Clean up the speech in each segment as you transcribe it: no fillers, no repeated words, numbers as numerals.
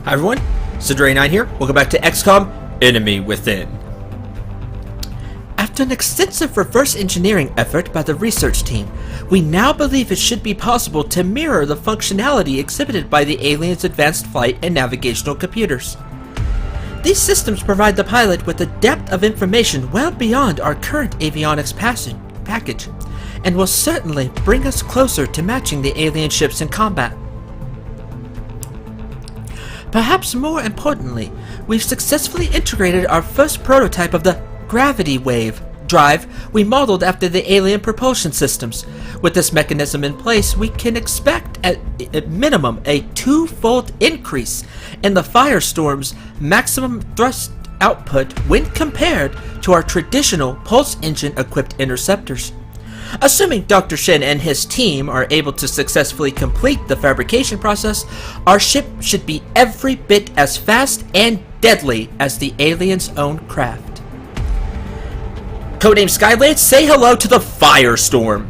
Hi everyone, Cendril here. Welcome back to XCOM Enemy Within. After an extensive reverse engineering effort by the research team, we now believe it should be possible to mirror the functionality exhibited by the aliens' advanced flight and navigational computers. These systems provide the pilot with a depth of information well beyond our current avionics package, and will certainly bring us closer to matching the alien ships in combat. Perhaps more importantly, we've successfully integrated our first prototype of the gravity wave drive we modeled after the alien propulsion systems. With this mechanism in place, we can expect at minimum a twofold increase in the Firestorm's maximum thrust output when compared to our traditional pulse engine equipped interceptors. Assuming Dr. Shen and his team are able to successfully complete the fabrication process, our ship should be every bit as fast and deadly as the aliens' own craft. Codename Skylance, say hello to the Firestorm.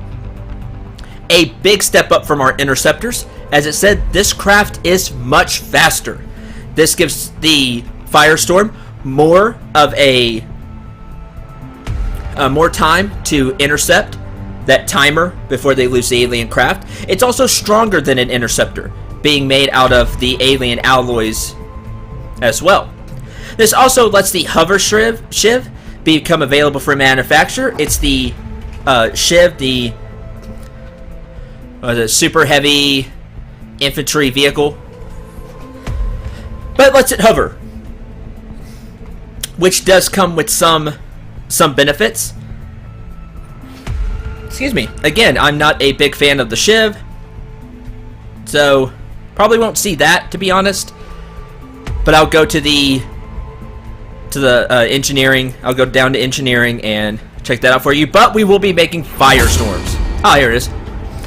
A big step up from our interceptors. As it said, this craft is much faster. This gives the Firestorm more of more time to intercept that timer before they lose the alien craft. It's also stronger than an interceptor, being made out of the alien alloys as well. This also lets the hover shiv become available for manufacture. It's the shiv, the super heavy infantry vehicle, but it lets it hover, which does come with some benefits. Excuse me. Again, I'm not a big fan of the shiv, so probably won't see that, to be honest. But I'll go to the engineering. I'll go down to engineering and check that out for you. But we will be making Firestorms. Ah, here it is.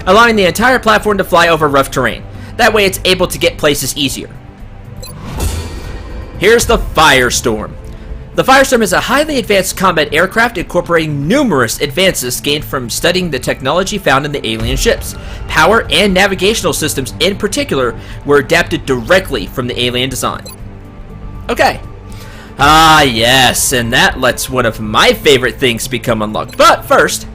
Allowing the entire platform to fly over rough terrain. That way it's able to get places easier. Here's the Firestorm. The Firestorm is a highly advanced combat aircraft incorporating numerous advances gained from studying the technology found in the alien ships. Power and navigational systems in particular were adapted directly from the alien design. Okay. Ah, yes, and that lets one of my favorite things become unlocked. But first,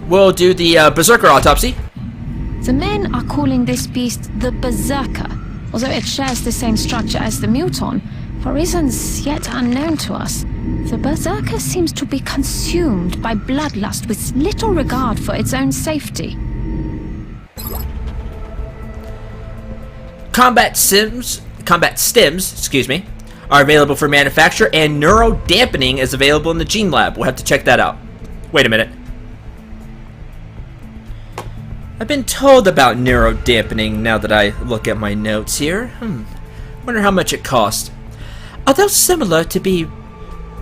we'll do the Berserker autopsy. The men are calling this beast the Berserker, although it shares the same structure as the Muton. For reasons yet unknown to us, the Berserker seems to be consumed by bloodlust with little regard for its own safety. CombatStims, are available for manufacture, and neuro dampening is available in the Gene Lab. We'll have to check that out. Wait a minute. I've been told about neuro dampening now that I look at my notes here. Wonder how much it cost. Although similar to the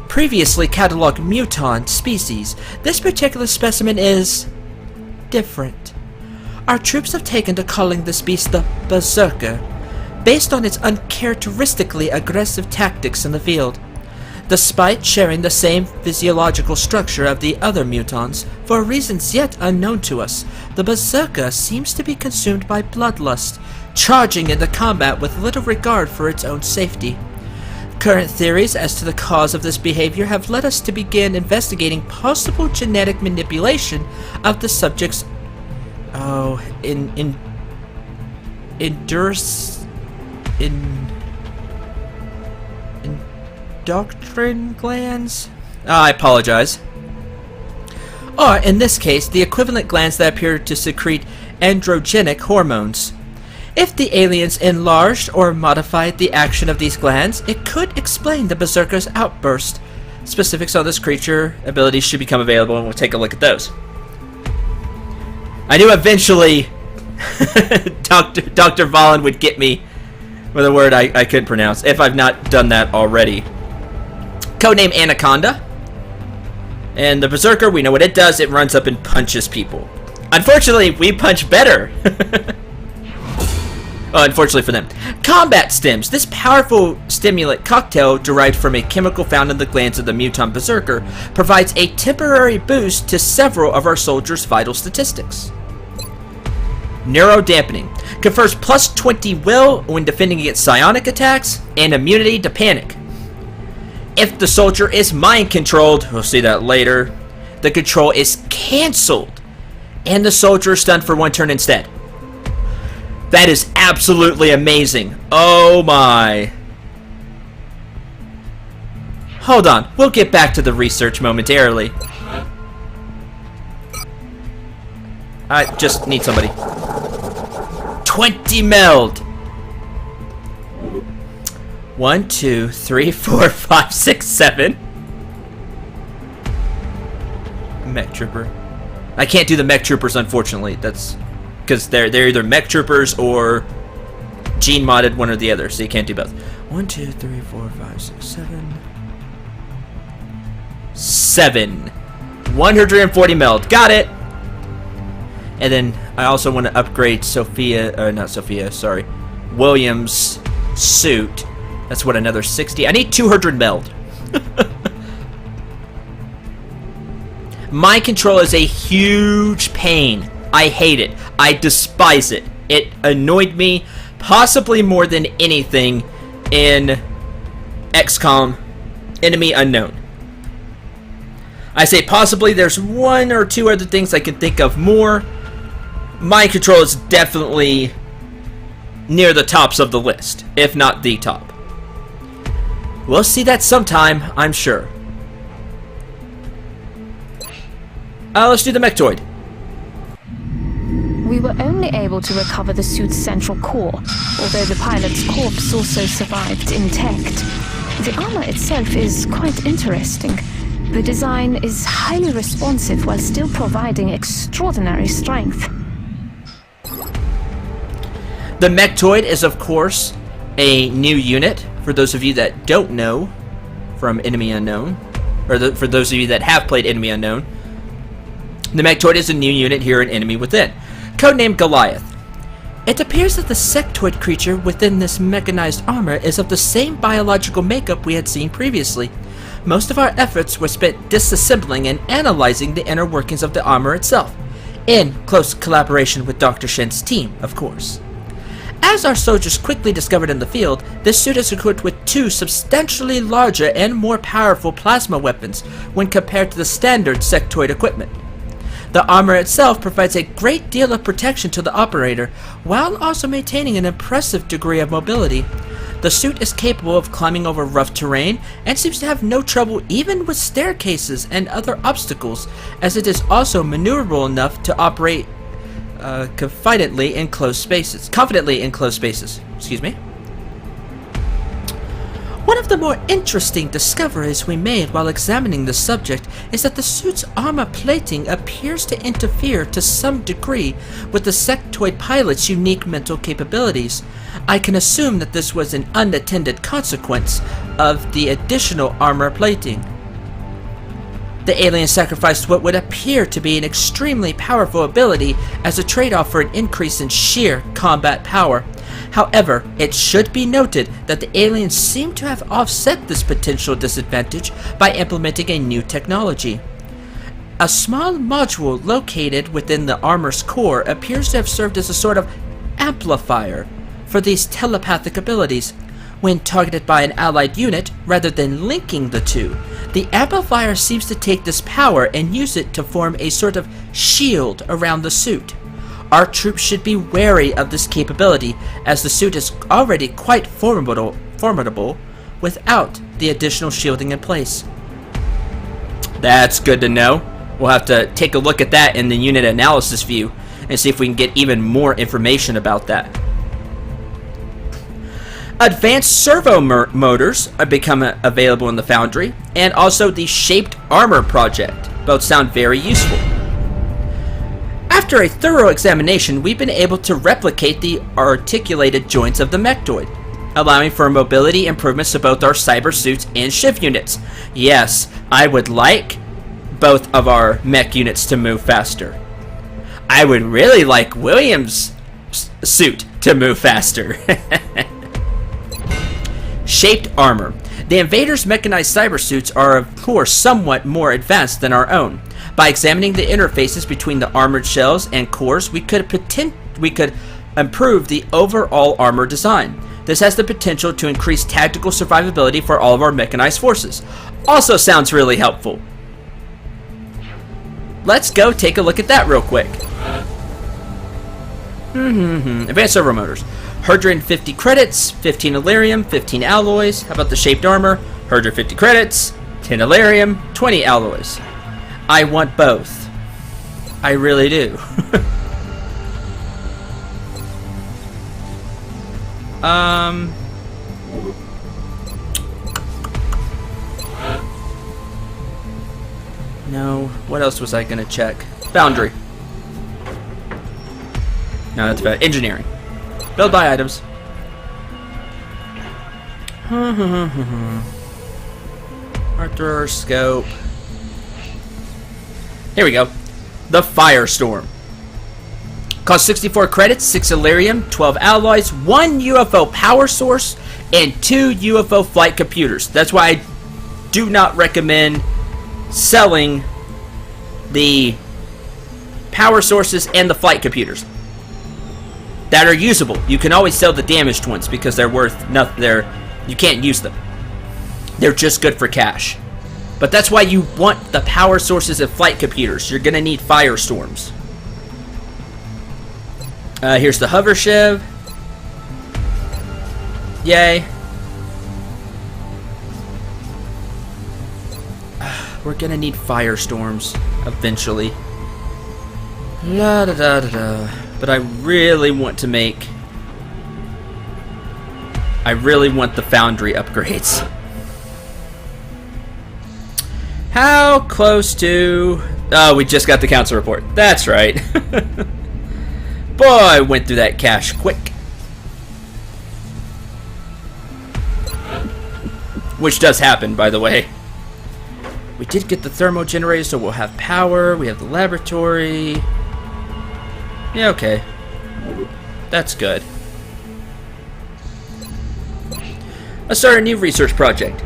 previously cataloged muton species, this particular specimen is different. Our troops have taken to calling this beast the Berserker, based on its uncharacteristically aggressive tactics in the field. Despite sharing the same physiological structure of the other mutons, for reasons yet unknown to us, the Berserker seems to be consumed by bloodlust, charging into combat with little regard for its own safety. Current theories as to the cause of this behavior have led us to begin investigating possible genetic manipulation of the subject's endocrine glands? I apologize. Or, in this case, the equivalent glands that appear to secrete androgenic hormones. If the aliens enlarged or modified the action of these glands, it could explain the Berserker's outburst. Specifics on this creature abilities should become available, and we'll take a look at those. I knew eventually Dr. Vahlen would get me with a word I couldn't pronounce, if I've not done that already. Codename Anaconda. And the Berserker, we know what it does. It runs up and punches people. Unfortunately, we punch better. Unfortunately for them. CombatStims. This powerful stimulant cocktail derived from a chemical found in the glands of the mutant Berserker provides a temporary boost to several of our soldiers' vital statistics. Neuro dampening. Confers plus 20 will when defending against psionic attacks, and immunity to panic. If the soldier is mind controlled, we'll see that later, the control is cancelled, and the soldier is stunned for 1 turn instead. That is absolutely amazing. Oh my. Hold on, we'll get back to the research momentarily. I just need somebody. 20 meld. 1, 2, 3, 4, 5, 6, 7. Mech trooper. I can't do the mech troopers, unfortunately. That's because they're either mech troopers or gene modded, one or the other. So you can't do both. 1, 2, 3, 4, 5, 6, 7. 7. 140 meld. Got it. And then I also want to upgrade William's suit. That's what, another 60? I need 200 meld. Mind control is a huge pain. I hate it. I despise it. It annoyed me possibly more than anything in XCOM Enemy Unknown. I say possibly, there's 1 or 2 other things I can think of more. Mind control is definitely near the tops of the list, if not the top. We'll see that sometime, I'm sure. Let's do the Mechdoid. We were only able to recover the suit's central core, although the pilot's corpse also survived intact. The armor itself is quite interesting. The design is highly responsive while still providing extraordinary strength. The Mechdoid is, of course, a new unit, for those of you that don't know from Enemy Unknown, or for those of you that have played Enemy Unknown. The Mechdoid is a new unit here in Enemy Within, codenamed Goliath. It appears that the sectoid creature within this mechanized armor is of the same biological makeup we had seen previously. Most of our efforts were spent disassembling and analyzing the inner workings of the armor itself, in close collaboration with Dr. Shen's team, of course. As our soldiers quickly discovered in the field, this suit is equipped with 2 substantially larger and more powerful plasma weapons when compared to the standard sectoid equipment. The armor itself provides a great deal of protection to the operator, while also maintaining an impressive degree of mobility. The suit is capable of climbing over rough terrain, and seems to have no trouble even with staircases and other obstacles, as it is also maneuverable enough to operate confidently in closed spaces. Excuse me. One of the more interesting discoveries we made while examining the subject is that the suit's armor plating appears to interfere to some degree with the sectoid pilot's unique mental capabilities. I can assume that this was an unintended consequence of the additional armor plating. The alien sacrificed what would appear to be an extremely powerful ability as a trade-off for an increase in sheer combat power. However, it should be noted that the aliens seem to have offset this potential disadvantage by implementing a new technology. A small module located within the armor's core appears to have served as a sort of amplifier for these telepathic abilities. When targeted by an allied unit, rather than linking the two, the amplifier seems to take this power and use it to form a sort of shield around the suit. Our troops should be wary of this capability, as the suit is already quite formidable without the additional shielding in place. That's good to know. We'll have to take a look at that in the unit analysis view and see if we can get even more information about that. Advanced servo motors are becoming available in the Foundry, and also the Shaped Armor project. Both sound very useful. After a thorough examination, we've been able to replicate the articulated joints of the Mechdoid, allowing for mobility improvements to both our cyber suits and shiv units. Yes, I would like both of our mech units to move faster. I would really like William's suit to move faster. Shaped armor. The invaders' mechanized cyber suits are of course somewhat more advanced than our own. By examining the interfaces between the armored shells and cores, we could we could improve the overall armor design. This has the potential to increase tactical survivability for all of our mechanized forces. Also sounds really helpful. Let's go take a look at that real quick. Advanced servo motors. 150 credits, 15 Elerium, 15 alloys. How about the shaped armor? 150 credits, 10 Elerium, 20 alloys. I want both. I really do. No. What else was I gonna check? Foundry. No, that's bad. Engineering. Build by items. Arthur scope. Here we go. The Firestorm. Costs 64 credits, 6 Elerium, 12 alloys, 1 UFO power source, and 2 UFO flight computers. That's why I do not recommend selling the power sources and the flight computers that are usable. You can always sell the damaged ones because they're worth nothing. You can't use them. They're just good for cash. But that's why you want the power sources and flight computers. You're gonna need Firestorms. Here's the hover shiv. Yay. We're gonna need Firestorms eventually. La da da da da. But I really want to make... I really want the foundry upgrades. How close to... Oh, we just got the council report. That's right. Boy, I went through that cache quick. Which does happen, by the way. We did get the thermo generator, so we'll have power. We have the laboratory. Yeah, okay. That's good. Let's start a new research project.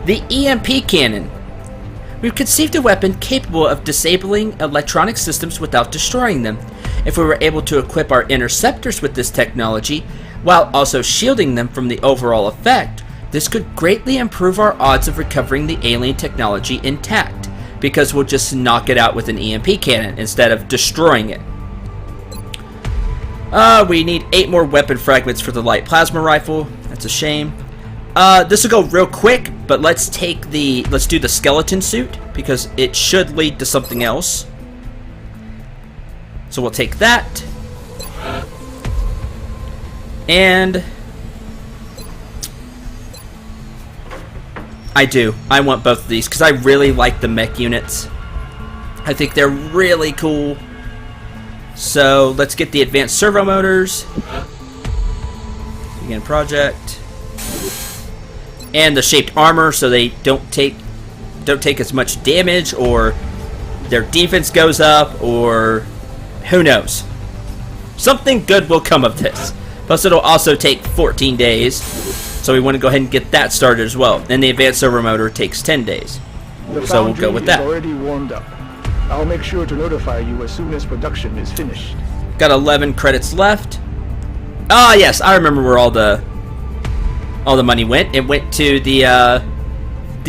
The EMP Cannon. We've conceived a weapon capable of disabling electronic systems without destroying them. If we were able to equip our interceptors with this technology, while also shielding them from the overall effect, this could greatly improve our odds of recovering the alien technology intact, because we'll just knock it out with an EMP cannon instead of destroying it. We need 8 more weapon fragments for the light plasma rifle. That's a shame. This will go real quick, but let's do the skeleton suit, because it should lead to something else. So we'll take that. And I want both of these, because I really like the mech units. I think they're really cool. So let's get the advanced servo motors. Begin project. And the shaped armor, so they don't take as much damage, or their defense goes up, or who knows. Something good will come of this. Plus it'll also take 14 days, so we want to go ahead and get that started as well. And the advanced servo motor takes 10 days. So we'll go with that. Already warmed up. I'll make sure to notify you as soon as production is finished. Got 11 credits left. Ah, yes, I remember where all the money went. It went to the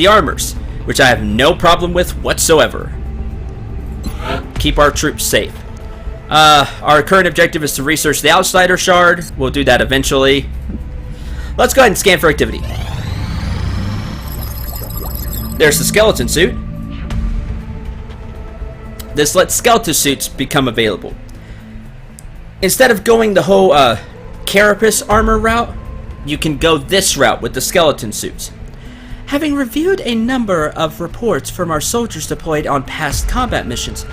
armors, which I have no problem with whatsoever. Keep our troops safe. Our current objective is to research the Outsider Shard. We'll do that eventually. Let's go ahead and scan for activity. There's the skeleton suit. This lets skeleton suits become available. Instead of going the whole carapace armor route, you can go this route with the skeleton suits. Having reviewed a number of reports from our soldiers deployed on past combat missions,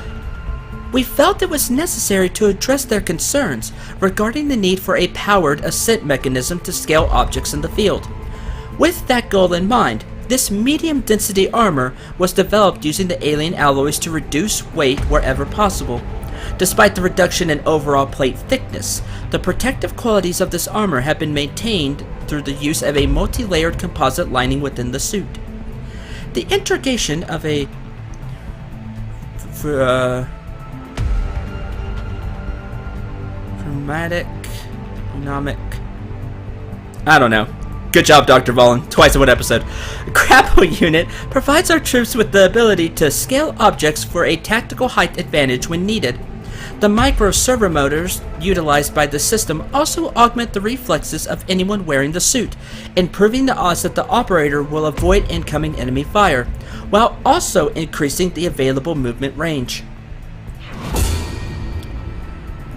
we felt it was necessary to address their concerns regarding the need for a powered ascent mechanism to scale objects in the field. With that goal in mind, this medium-density armor was developed using the alien alloys to reduce weight wherever possible. Despite the reduction in overall plate thickness, the protective qualities of this armor have been maintained through the use of a multi-layered composite lining within the suit. The integration of a Pneumatic. I don't know. Good job, Dr. Vahlen. Twice in one episode. Grapple unit provides our troops with the ability to scale objects for a tactical height advantage when needed. The micro servo motors utilized by the system also augment the reflexes of anyone wearing the suit, improving the odds that the operator will avoid incoming enemy fire, while also increasing the available movement range.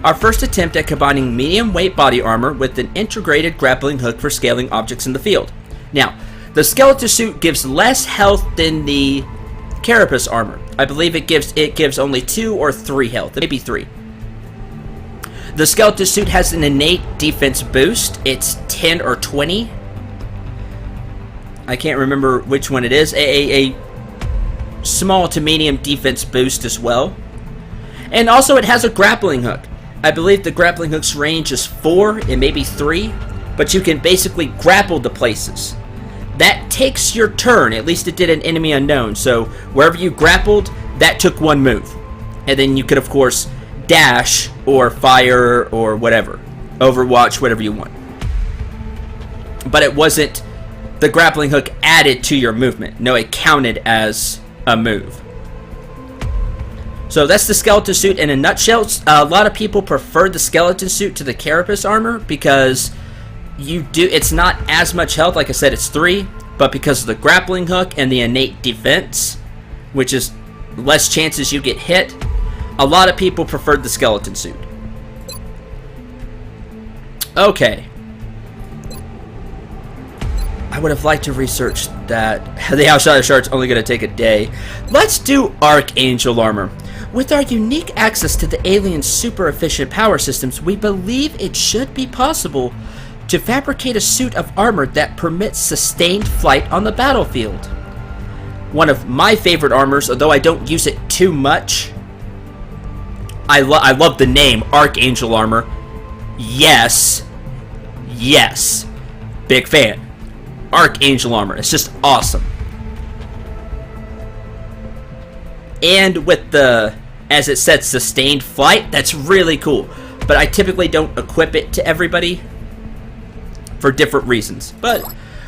Our first attempt at combining medium weight body armor with an integrated grappling hook for scaling objects in the field. Now, the skeleton suit gives less health than the carapace armor. I believe it gives only 2 or 3 health, maybe 3. The skeleton suit has an innate defense boost. It's 10 or 20. I can't remember which one it is. A small to medium defense boost as well. And also it has a grappling hook. I believe the grappling hook's range is 4 and maybe 3, but you can basically grapple to places. That takes your turn, at least it did in Enemy Unknown, so wherever you grappled, that took 1 move. And then you could, of course, dash or fire or whatever. Overwatch, whatever you want. But it wasn't, the grappling hook added to your movement. No, it counted as a move. So that's the skeleton suit in a nutshell. A lot of people prefer the skeleton suit to the carapace armor because it's not as much health. Like I said, it's 3, but because of the grappling hook and the innate defense, which is less chances you get hit, a lot of people preferred the skeleton suit. Okay. I would have liked to research that. The Outsider Shard's only going to take a day. Let's do Archangel armor. With our unique access to the alien's super efficient power systems, we believe it should be possible to fabricate a suit of armor that permits sustained flight on the battlefield. One of my favorite armors, although I don't use it too much. I love the name Archangel armor. Yes. Yes. Big fan. Archangel armor. It's just awesome. And with the, as it said, sustained flight, that's really cool. But I typically don't equip it to everybody for different reasons. But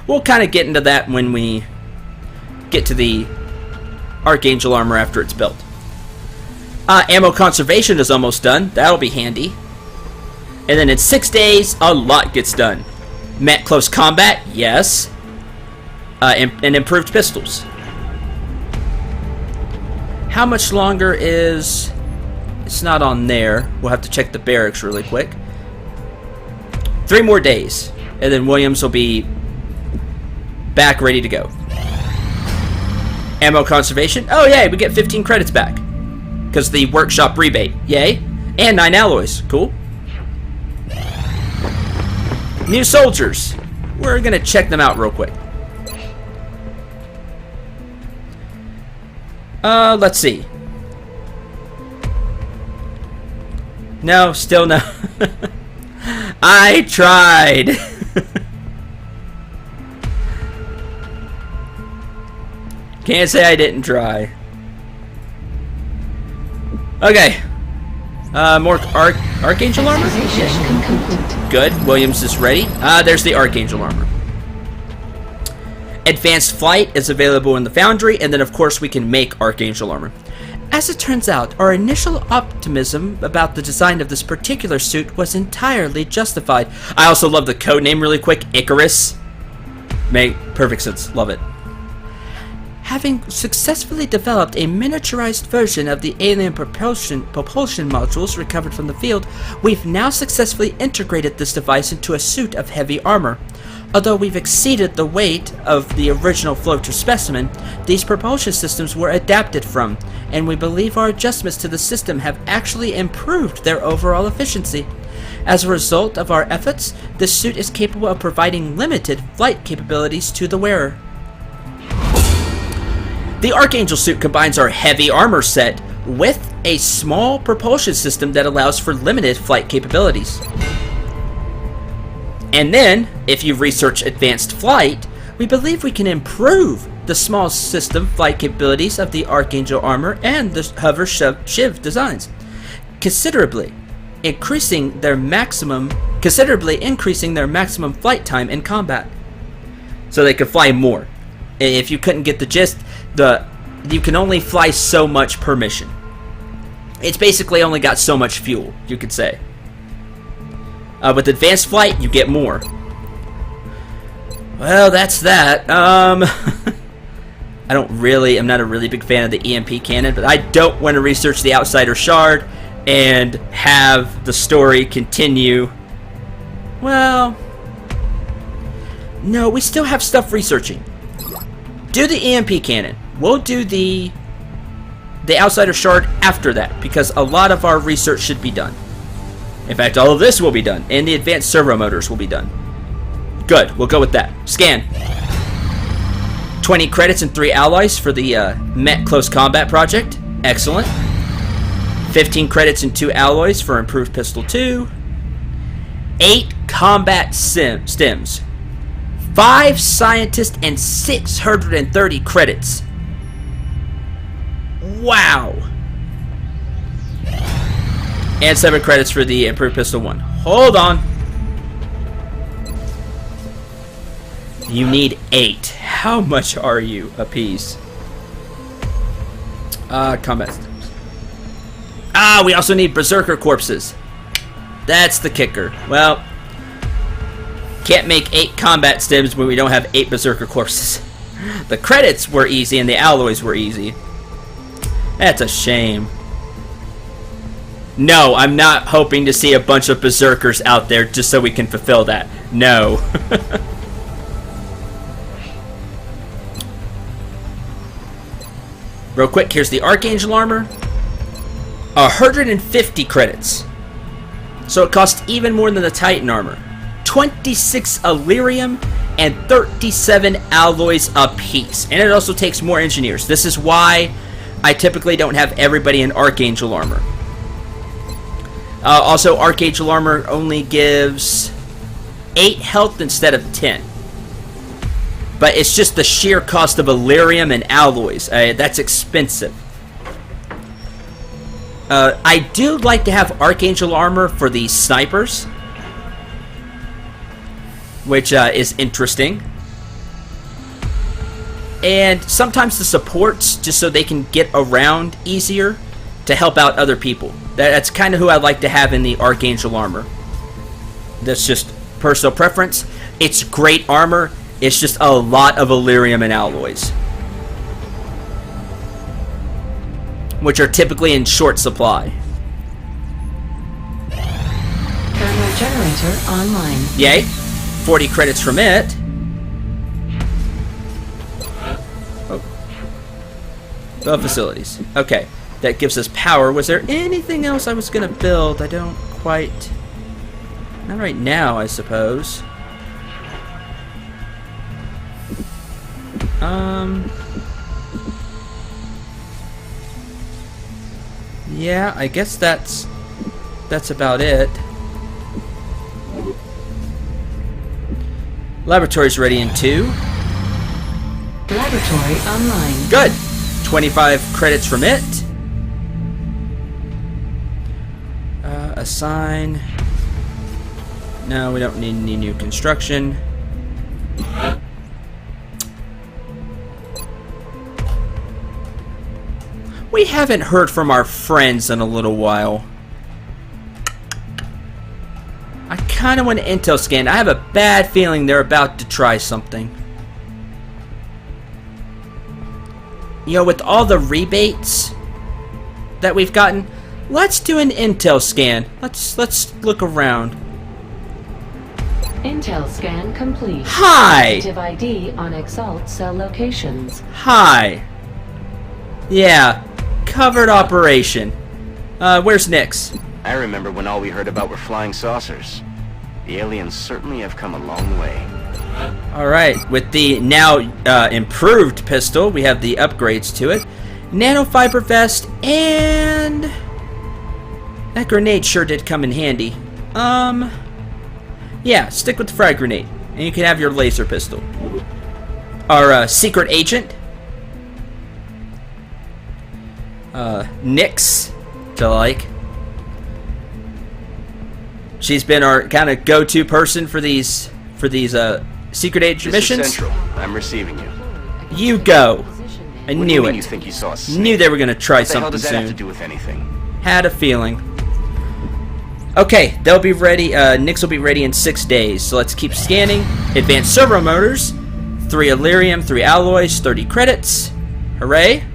we'll kind of get into that when we get to the Archangel armor after it's built. Ammo conservation is almost done. That'll be handy. And then in 6 days, a lot gets done. Met close combat, yes. And improved pistols. How much longer is... It's not on there. We'll have to check the barracks really quick. 3 more days. And then Williams will be back ready to go. Ammo conservation. Oh, yay, we get 15 credits back. Because the workshop rebate. Yay. And 9 alloys. Cool. New soldiers. We're going to check them out real quick. Let's see. No, still no. I tried. Can't say I didn't try. Okay. More Archangel armor? Good. Williams is ready. There's the Archangel armor. Advanced flight is available in the foundry, and then of course we can make Archangel armor. As it turns out, our initial optimism about the design of this particular suit was entirely justified. I also love the code name really quick, Icarus. Make perfect sense. Love it. Having successfully developed a miniaturized version of the alien propulsion modules recovered from the field, we've now successfully integrated this device into a suit of heavy armor. Although we've exceeded the weight of the original floater specimen, these propulsion systems were adapted from, and we believe our adjustments to the system have actually improved their overall efficiency. As a result of our efforts, this suit is capable of providing limited flight capabilities to the wearer. The Archangel suit combines our heavy armor set with a small propulsion system that allows for limited flight capabilities. And then, if you research advanced flight, we believe we can improve the small system flight capabilities of the Archangel armor and the hover shiv designs considerably. considerably increasing their maximum flight time in combat. So they could fly more. If you couldn't get the gist, you can only fly so much per mission. It's basically only got so much fuel, you could say. With advanced flight, you get more. Well, that's that. I'm not a really big fan of the EMP Cannon, but I don't want to research the Outsider Shard and have the story continue. Well, no, we still have stuff researching. Do the EMP Cannon. We'll do the Outsider Shard after that, because a lot of our research should be done. In fact, all of this will be done, and the advanced servo motors will be done. Good, we'll go with that. Scan. 20 credits and 3 alloys for the Met Close Combat project. Excellent. 15 credits and 2 alloys for Improved Pistol 2. 8 combat stims. 5 scientists and 630 credits. Wow. And 7 credits for the Improved Pistol 1. Hold on. You need 8. How much are you apiece? CombatStims. We also need Berserker corpses. That's the kicker. Well, can't make 8 CombatStims when we don't have 8 Berserker corpses. The credits were easy and the alloys were easy. That's a shame. No, I'm not hoping to see a bunch of Berserkers out there just so we can fulfill that. No. Real quick, here's the Archangel armor. 150 credits. So it costs even more than the Titan armor. 26 Illyrium and 37 alloys apiece. And it also takes more engineers. This is why I typically don't have everybody in Archangel armor. Also, Archangel armor only gives 8 health instead of 10. But it's just the sheer cost of Illyrium and alloys. That's expensive. I do like to have Archangel armor for the snipers, which is interesting. And sometimes the supports, just so they can get around easier to help out other people. That's kind of who I like to have in the Archangel armor. That's just personal preference. It's great armor. It's just a lot of Illyrium and alloys, which are typically in short supply. Thermal generator online. Yay. 40 credits from it. Oh, facilities. Okay. That gives us power. Was there anything else I was going to build? I don't quite... Not right now, I suppose. Yeah, I guess that's about it. Laboratory's ready in 2. Laboratory online. Good. 25 credits from it. Assign. No, we don't need any new construction. We haven't heard from our friends in a little while. I kind of want to intel scan. I have a bad feeling they're about to try something. You know, with all the rebates that we've gotten, let's do an intel scan. Let's look around. Intel scan complete. Hi! Active ID on Exalt cell locations. Hi. Yeah. Covered operation. Where's Nyx? I remember when all we heard about were flying saucers. The aliens certainly have come a long way. Alright, with the now improved pistol, we have the upgrades to it. Nanofiber vest, and... that grenade sure did come in handy. Yeah, stick with the frag grenade, and you can have your laser pistol. Our secret agent. Nyx, to like. She's been our kind of go-to person for these secret agent missions. This is Cendril. I'm receiving you. You go. I What do you knew mean it. You think you saw a snake? Knew they were gonna try What the hell something does that have to soon. do with anything? Had a feeling. Okay, they'll be ready. Nyx will be ready in 6 days. So let's keep scanning. Advanced servo motors, 3 Illyrium, 3 alloys, 30 credits. Hooray!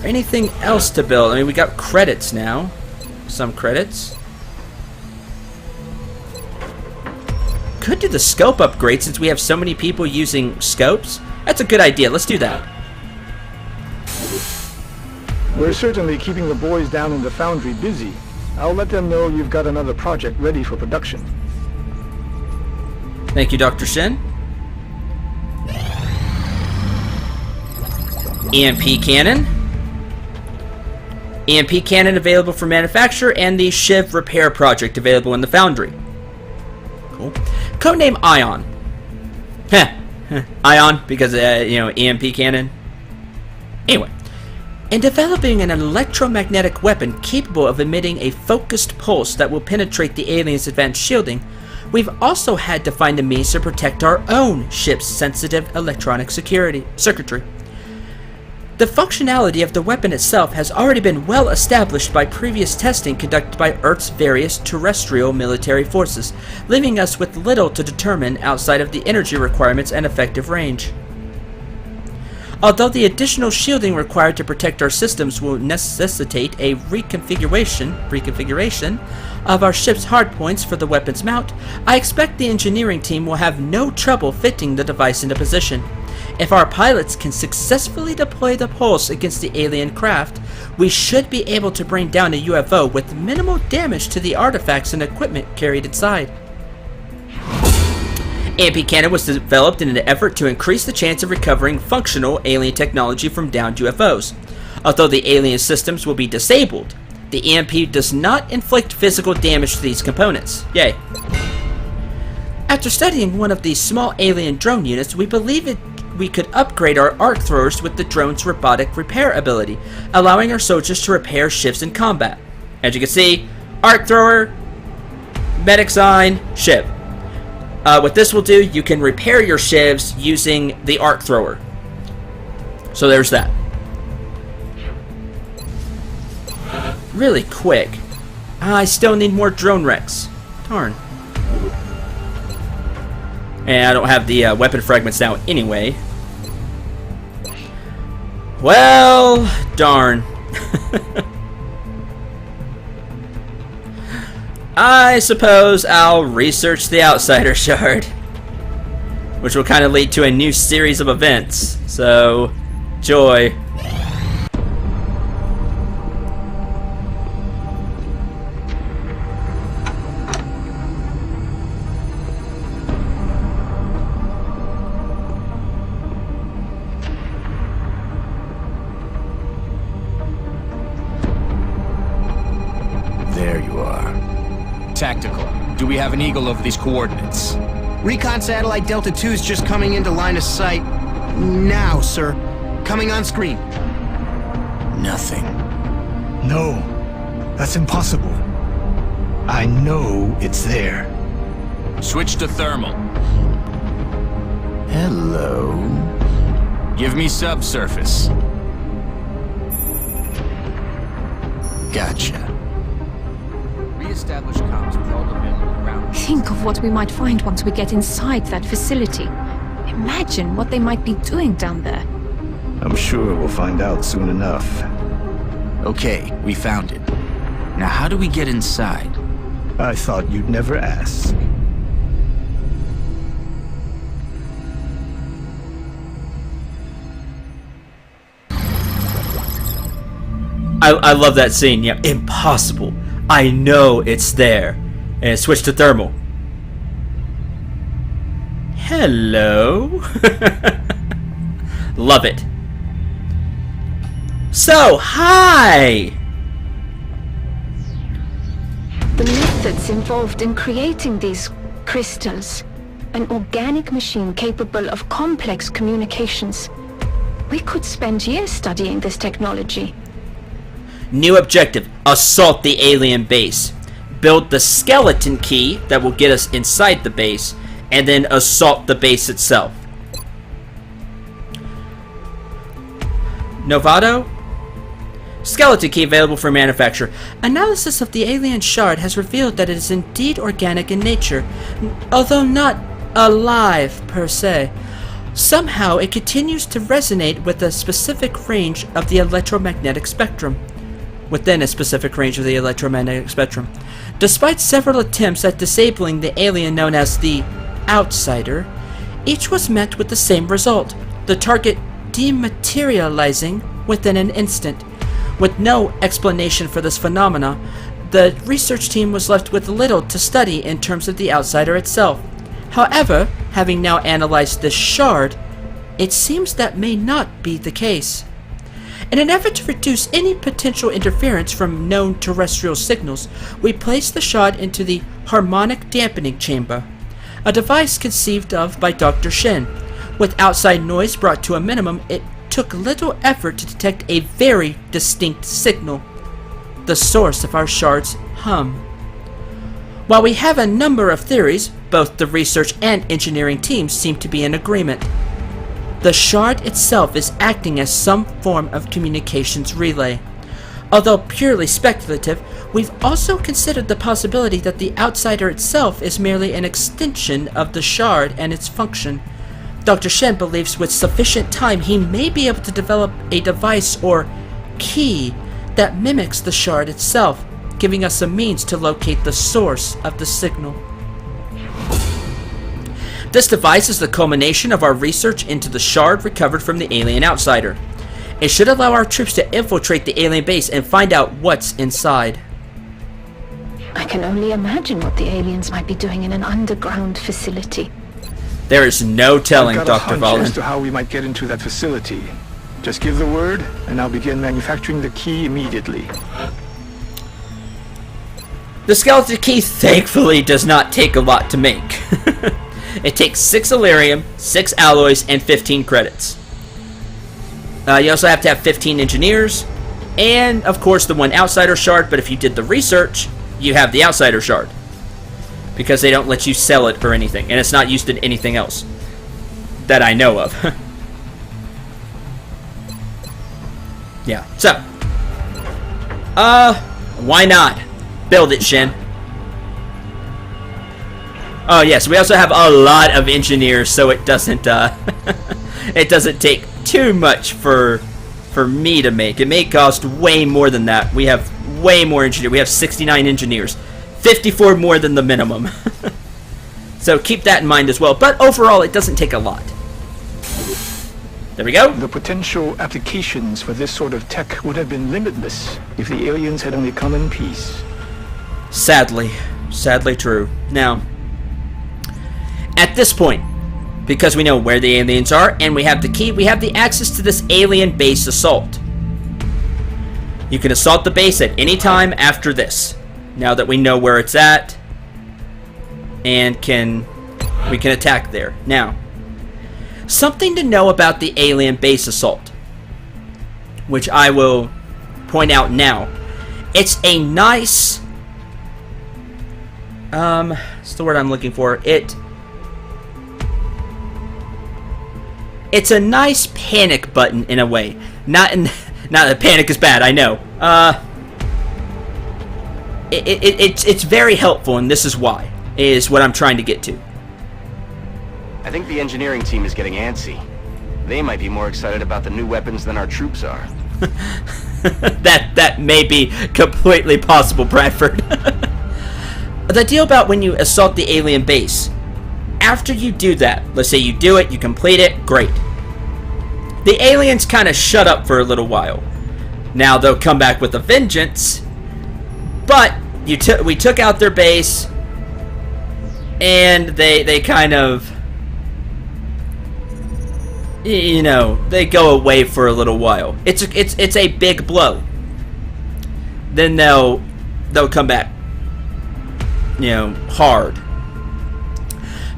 Anything else to build? I mean, we got credits now. Some credits. Could do the scope upgrade since we have so many people using scopes. That's a good idea. Let's do that. We're certainly keeping the boys down in the foundry busy. I'll let them know you've got another project ready for production. Thank you, Dr. Shen. EMP Cannon. EMP Cannon available for manufacture, and the Shiv repair project available in the foundry. Cool. Codename Ion. Heh. Ion, because, EMP Cannon. Anyway. In developing an electromagnetic weapon capable of emitting a focused pulse that will penetrate the aliens' advanced shielding, we've also had to find a means to protect our own ship's sensitive electronic circuitry. The functionality of the weapon itself has already been well established by previous testing conducted by Earth's various terrestrial military forces, leaving us with little to determine outside of the energy requirements and effective range. Although the additional shielding required to protect our systems will necessitate a reconfiguration of our ship's hardpoints for the weapon's mount, I expect the engineering team will have no trouble fitting the device into position. If our pilots can successfully deploy the pulse against the alien craft, we should be able to bring down a UFO with minimal damage to the artifacts and equipment carried inside. EMP Cannon was developed in an effort to increase the chance of recovering functional alien technology from downed UFOs. Although the alien systems will be disabled, the EMP does not inflict physical damage to these components. Yay. After studying one of these small alien drone units, we believe we could upgrade our arc throwers with the drone's robotic repair ability, allowing our soldiers to repair ships in combat. As you can see, arc thrower, medic sign, ship. What this will do, you can repair your shivs using the arc thrower. So there's that. Really quick. I still need more drone wrecks. Darn. And I don't have the weapon fragments now anyway. Well, darn. I suppose I'll research the Outsider Shard, which will kind of lead to a new series of events, so joy. There you are. Tactical. Do we have an eagle over these coordinates? Recon satellite Delta 2 is just coming into line of sight now, sir. Coming on screen. Nothing. No, that's impossible. I know it's there. Switch to thermal. Hello. Give me subsurface. Gotcha. Reestablish comms with all available ground. Think of what we might find once we get inside that facility. Imagine what they might be doing down there. I'm sure we'll find out soon enough. Okay, we found it. Now how do we get inside? I thought you'd never ask. I love that scene. Yeah, impossible. I know it's there. And switch to thermal. Hello. Love it. So, hi! The methods involved in creating these crystals, an organic machine capable of complex communications. We could spend years studying this technology. New objective, assault the alien base. build the skeleton key that will get us inside the base, and then assault the base itself. Novato? Skeleton key available for manufacture. Analysis of the alien shard has revealed that it is indeed organic in nature, although not alive per se. Somehow it continues to resonate with a specific range of the electromagnetic spectrum. Within a specific range of the electromagnetic spectrum. Despite several attempts at disabling the alien known as the Outsider, each was met with the same result, the target dematerializing within an instant. With no explanation for this phenomena, the research team was left with little to study in terms of the Outsider itself. However, having now analyzed this shard, it seems that may not be the case. In an effort to reduce any potential interference from known terrestrial signals, we placed the shard into the harmonic dampening chamber, a device conceived of by Dr. Shen. With outside noise brought to a minimum, it took little effort to detect a very distinct signal, the source of our shard's hum. While we have a number of theories, both the research and engineering teams seem to be in agreement. The shard itself is acting as some form of communications relay. Although purely speculative, we've also considered the possibility that the Outsider itself is merely an extension of the shard and its function. Dr. Shen believes with sufficient time he may be able to develop a device or key that mimics the shard itself, giving us a means to locate the source of the signal. This device is the culmination of our research into the shard recovered from the alien Outsider. It should allow our troops to infiltrate the alien base and find out what's inside. I can only imagine what the aliens might be doing in an underground facility. There is no telling, I've got Dr. a hunch as Vahlen. to how we might get into that facility. Just give the word, and I'll begin manufacturing the key immediately. The skeleton key thankfully does not take a lot to make. It takes 6 Elerium, 6 alloys, and 15 credits. You also have to have 15 engineers, and of course the one Outsider shard, but if you did the research, you have the Outsider shard. Because they don't let you sell it or anything, and it's not used in anything else that I know of. Yeah, so. Why not? Build it, Shen. Oh yes, we also have a lot of engineers, so it doesn't it doesn't take too much for me to make. It may cost way more than that. We have way more engineers. We have 69 engineers, 54 more than the minimum. So keep that in mind as well. But overall, it doesn't take a lot. There we go. The potential applications for this sort of tech would have been limitless if the aliens had only come in peace. Sadly true. Now, at this point, because we know where the aliens are and we have the key, we have the access to this alien base assault. You can assault the base at any time after this, now that we know where it's at, and we can attack there. Now, something to know about the alien base assault, which I will point out now. It's a nice, what's the word I'm looking for? It's a nice panic button in a way. Not that panic is bad, I know. It's very helpful, and this is why, is what I'm trying to get to. I think the engineering team is getting antsy. They might be more excited about the new weapons than our troops are. That may be completely possible, Bradford. The deal about when you assault the alien base, after you do that, let's say you do it, you complete it, great. The aliens kind of shut up for a little while. Now they'll come back with a vengeance, but we took out their base, and they kind of, you know, they go away for a little while. It's a big blow. Then they'll come back, you know, hard.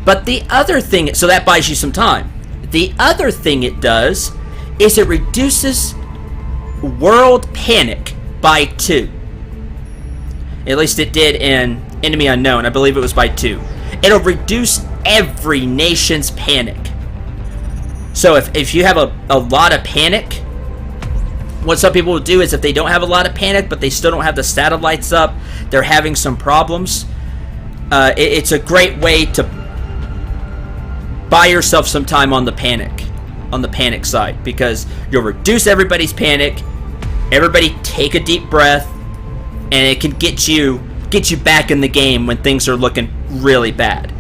But the other thing, so that buys you some time. The other thing it does is it reduces world panic by 2. At least it did in Enemy Unknown. I believe it was by 2. It'll reduce every nation's panic. So if you have a lot of panic, what some people will do is if they don't have a lot of panic, but they still don't have the satellites up, they're having some problems, it's a great way to buy yourself some time on the panic side, because you'll reduce everybody's panic, everybody take a deep breath, and it can get you back in the game when things are looking really bad,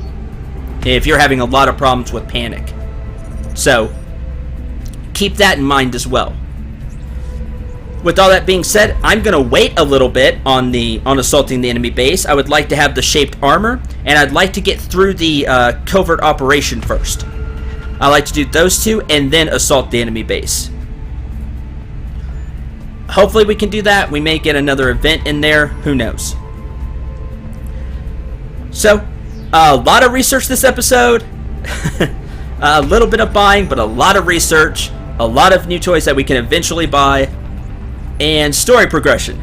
if you're having a lot of problems with panic. So keep that in mind as well. With all that being said, I'm going to wait a little bit on assaulting the enemy base. I would like to have the shaped armor, and I'd like to get through the covert operation first. I like to do those two and then assault the enemy base. Hopefully we can do that. We may get another event in there. Who knows? So, a lot of research this episode. A little bit of buying, but a lot of research. A lot of new toys that we can eventually buy. And story progression.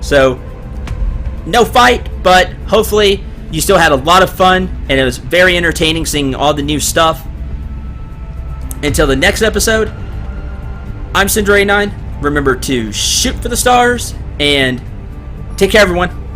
So, no fight, but hopefully you still had a lot of fun, and it was very entertaining seeing all the new stuff. Until the next episode, I'm Cendril 9. Remember to shoot for the stars, and take care, everyone.